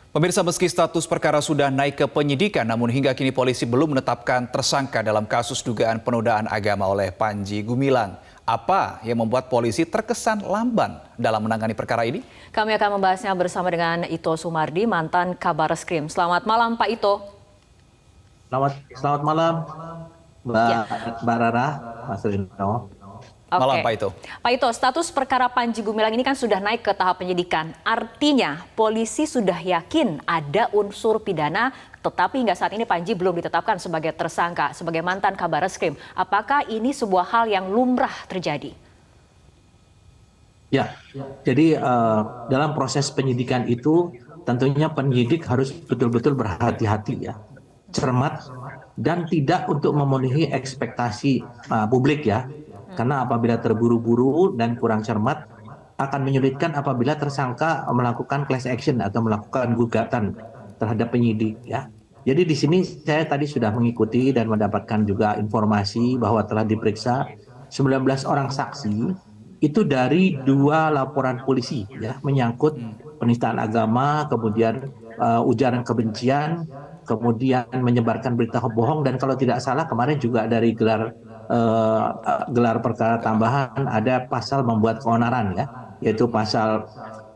Pemirsa, meski status perkara sudah naik ke penyidikan, namun hingga kini polisi belum menetapkan tersangka dalam kasus dugaan penodaan agama oleh Panji Gumilang. Apa yang membuat polisi terkesan lamban dalam menangani perkara ini? Kami akan membahasnya bersama dengan Ito Sumardi, mantan Kabareskrim. Selamat malam, Pak Ito. Selamat malam, Mbak Rara, Mas Rino. Malam, Pak Ito. Pak Ito, status perkara Panji Gumilang ini kan sudah naik ke tahap penyidikan. Artinya polisi sudah yakin ada unsur pidana, tetapi hingga saat ini Panji belum ditetapkan sebagai tersangka, sebagai mantan Kabareskrim. Apakah ini sebuah hal yang lumrah terjadi? Ya, jadi dalam proses penyidikan itu tentunya penyidik harus betul-betul berhati-hati ya, cermat dan tidak untuk memenuhi ekspektasi publik ya. Karena apabila terburu-buru dan kurang cermat akan menyulitkan apabila tersangka melakukan class action atau melakukan gugatan terhadap penyidik ya. Jadi di sini saya tadi sudah mengikuti dan mendapatkan juga informasi bahwa telah diperiksa 19 orang saksi itu dari 2 laporan polisi ya, menyangkut penistaan agama, kemudian ujaran kebencian, kemudian menyebarkan berita bohong, dan kalau tidak salah kemarin juga dari gelar perkara tambahan ada pasal membuat keonaran ya, yaitu pasal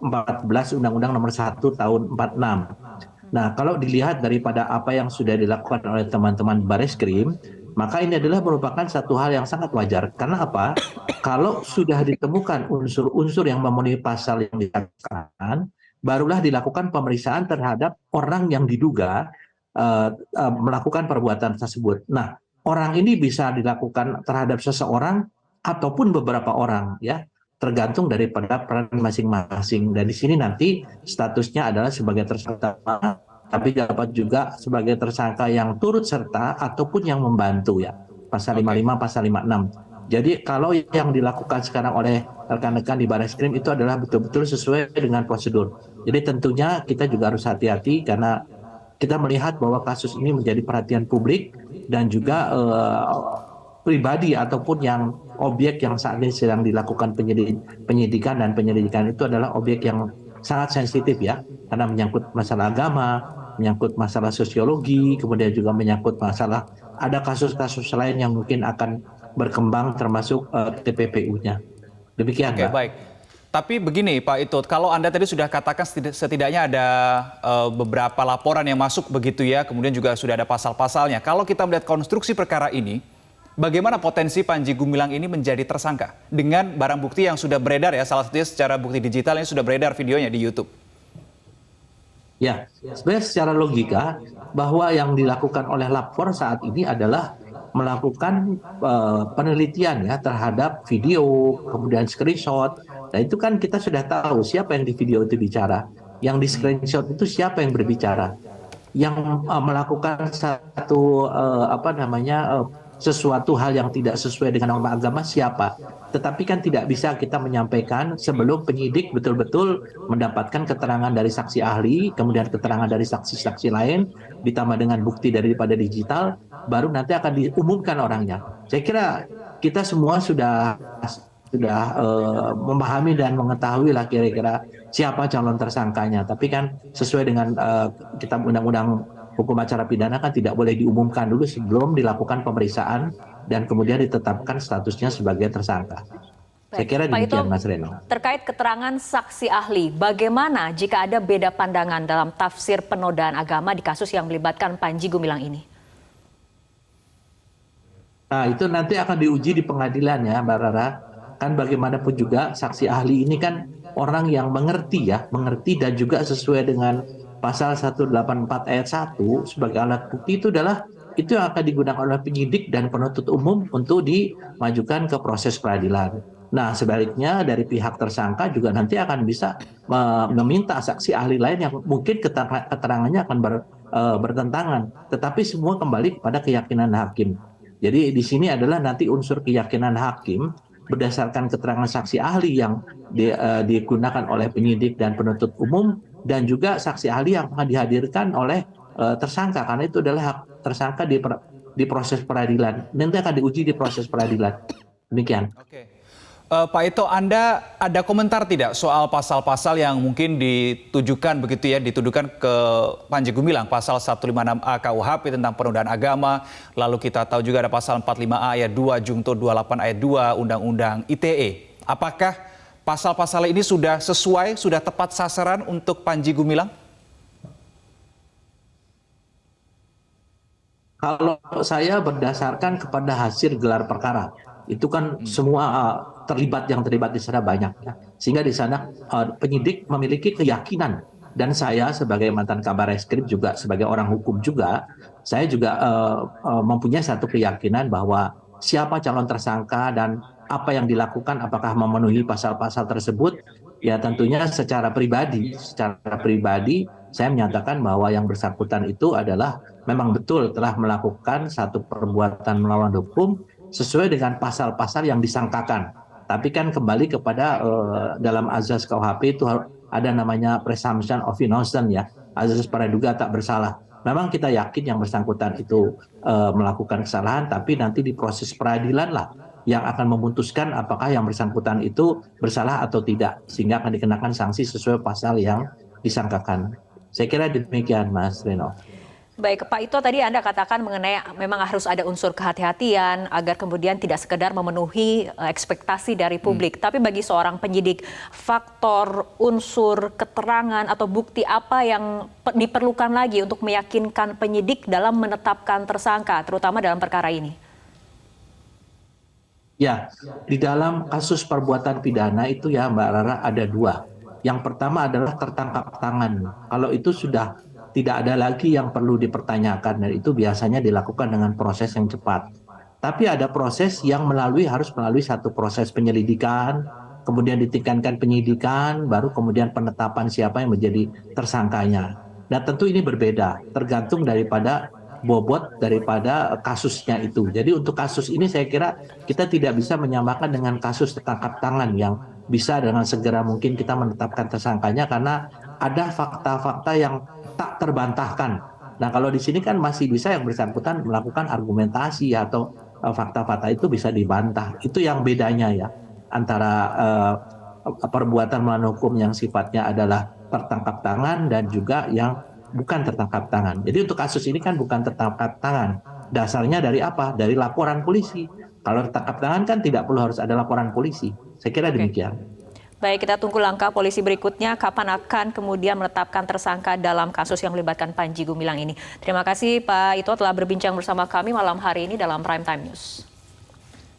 14 Undang-Undang Nomor 1 Tahun 46. Nah, kalau dilihat daripada apa yang sudah dilakukan oleh teman-teman Bareskrim, maka ini adalah merupakan satu hal yang sangat wajar. Karena apa? Kalau sudah ditemukan unsur-unsur yang memenuhi pasal yang dikatakan, barulah dilakukan pemeriksaan terhadap orang yang diduga melakukan perbuatan tersebut. Nah, orang ini bisa dilakukan terhadap seseorang ataupun beberapa orang ya, tergantung daripada peran masing-masing. Dan di sini nanti statusnya adalah sebagai tersangka, tapi dapat juga sebagai tersangka yang turut serta ataupun yang membantu ya. Pasal 55, pasal 56. Jadi kalau yang dilakukan sekarang oleh rekan-rekan di Bareskrim itu adalah betul-betul sesuai dengan prosedur. Jadi tentunya kita juga harus hati-hati karena kita melihat bahwa kasus ini menjadi perhatian publik dan juga pribadi ataupun yang objek yang saat ini sedang dilakukan penyidikan, dan penyelidikan itu adalah objek yang sangat sensitif ya, karena menyangkut masalah agama, menyangkut masalah sosiologi, kemudian juga menyangkut masalah ada kasus-kasus lain yang mungkin akan berkembang termasuk TPPU-nya. Demikian, Oke, Mbak. baik. Tapi begini Pak Ito, kalau Anda tadi sudah katakan setidaknya ada beberapa laporan yang masuk begitu ya, kemudian juga sudah ada pasal-pasalnya. Kalau kita melihat konstruksi perkara ini, bagaimana potensi Panji Gumilang ini menjadi tersangka dengan barang bukti yang sudah beredar ya, salah satunya secara bukti digital yang sudah beredar videonya di YouTube? Ya, sebenarnya secara logika bahwa yang dilakukan oleh lapor saat ini adalah melakukan penelitian ya terhadap video, kemudian screenshot. Nah itu kan kita sudah tahu siapa yang di video itu bicara, yang di screenshot itu siapa yang berbicara, yang melakukan satu sesuatu hal yang tidak sesuai dengan norma agama siapa. Tetapi kan tidak bisa kita menyampaikan sebelum penyidik betul-betul mendapatkan keterangan dari saksi ahli, kemudian keterangan dari saksi-saksi lain, ditambah dengan bukti daripada digital, baru nanti akan diumumkan orangnya. Saya kira kita semua sudah memahami dan mengetahui lah kira-kira siapa calon tersangkanya. Tapi kan sesuai dengan kitab undang-undang hukum acara pidana kan tidak boleh diumumkan dulu sebelum dilakukan pemeriksaan dan kemudian ditetapkan statusnya sebagai tersangka. Saya kira demikian, Mas Reno. Terkait keterangan saksi ahli, bagaimana jika ada beda pandangan dalam tafsir penodaan agama di kasus yang melibatkan Panji Gumilang ini? Nah, itu nanti akan diuji di pengadilan ya, Mbak Rara. Kan bagaimanapun juga saksi ahli ini kan orang yang mengerti ya, mengerti dan juga sesuai dengan pasal 184 ayat 1 sebagai alat bukti itu adalah itu yang akan digunakan oleh penyidik dan penuntut umum untuk dimajukan ke proses peradilan. Nah, sebaliknya dari pihak tersangka juga nanti akan bisa meminta saksi ahli lain yang mungkin keterangannya akan bertentangan, tetapi semua kembali kepada keyakinan hakim. Jadi di sini adalah nanti unsur keyakinan hakim berdasarkan keterangan saksi ahli yang digunakan oleh penyidik dan penuntut umum, dan juga saksi ahli yang akan dihadirkan oleh tersangka, karena itu adalah hak tersangka di proses peradilan. Nanti akan diuji di proses peradilan. Demikian. Oke. Pak Ito, Anda ada komentar tidak soal pasal-pasal yang mungkin ditujukan begitu ya, dituduhkan ke Panji Gumilang, pasal 156A KUHP tentang penodaan agama, lalu kita tahu juga ada pasal 45A ayat 2, Junto 28 ayat 2 Undang-Undang ITE. Apakah pasal-pasal ini sudah sesuai, sudah tepat sasaran untuk Panji Gumilang? Kalau saya berdasarkan kepada hasil gelar perkara, itu kan semua terlibat di sana banyak ya. Sehingga di sana penyidik memiliki keyakinan, dan saya sebagai mantan Kabar Reskrim juga sebagai orang hukum juga, saya juga mempunyai satu keyakinan bahwa siapa calon tersangka dan apa yang dilakukan apakah memenuhi pasal-pasal tersebut, ya tentunya secara pribadi saya menyatakan bahwa yang bersangkutan itu adalah memang betul telah melakukan satu perbuatan melawan hukum sesuai dengan pasal-pasal yang disangkakan. Tapi kan kembali kepada dalam azas KUHP itu ada namanya presumption of innocence ya, azas praduga tak bersalah. Memang kita yakin yang bersangkutan itu melakukan kesalahan, tapi nanti di proses peradilan lah yang akan memutuskan apakah yang bersangkutan itu bersalah atau tidak, sehingga akan dikenakan sanksi sesuai pasal yang disangkakan. Saya kira demikian, Mas Reno. Baik, Pak Ito, tadi Anda katakan mengenai memang harus ada unsur kehati-hatian agar kemudian tidak sekedar memenuhi ekspektasi dari publik. Tapi bagi seorang penyidik, faktor, unsur, keterangan atau bukti apa yang diperlukan lagi untuk meyakinkan penyidik dalam menetapkan tersangka, terutama dalam perkara ini? Ya, di dalam kasus perbuatan pidana itu ya Mbak Rara ada dua. Yang pertama adalah tertangkap tangan. Kalau itu sudah tidak ada lagi yang perlu dipertanyakan, dan itu biasanya dilakukan dengan proses yang cepat. Tapi ada proses yang harus melalui satu proses penyelidikan, kemudian ditingkatkan penyidikan, baru kemudian penetapan siapa yang menjadi tersangkanya. Nah tentu ini berbeda, tergantung daripada bobot daripada kasusnya itu. Jadi untuk kasus ini saya kira kita tidak bisa menyamakan dengan kasus tertangkap tangan yang bisa dengan segera mungkin kita menetapkan tersangkanya karena ada fakta-fakta yang tak terbantahkan. Nah kalau di sini kan masih bisa yang bersangkutan melakukan argumentasi atau fakta-fakta itu bisa dibantah. Itu yang bedanya ya antara perbuatan melawan hukum yang sifatnya adalah tertangkap tangan dan juga yang bukan tertangkap tangan. Jadi untuk kasus ini kan bukan tertangkap tangan. Dasarnya dari apa? Dari laporan polisi. Kalau tertangkap tangan kan tidak perlu harus ada laporan polisi. Saya kira demikian. Baik, kita tunggu langkah polisi berikutnya. Kapan akan kemudian menetapkan tersangka dalam kasus yang melibatkan Panji Gumilang ini. Terima kasih Pak Ito telah berbincang bersama kami malam hari ini dalam Prime Time News.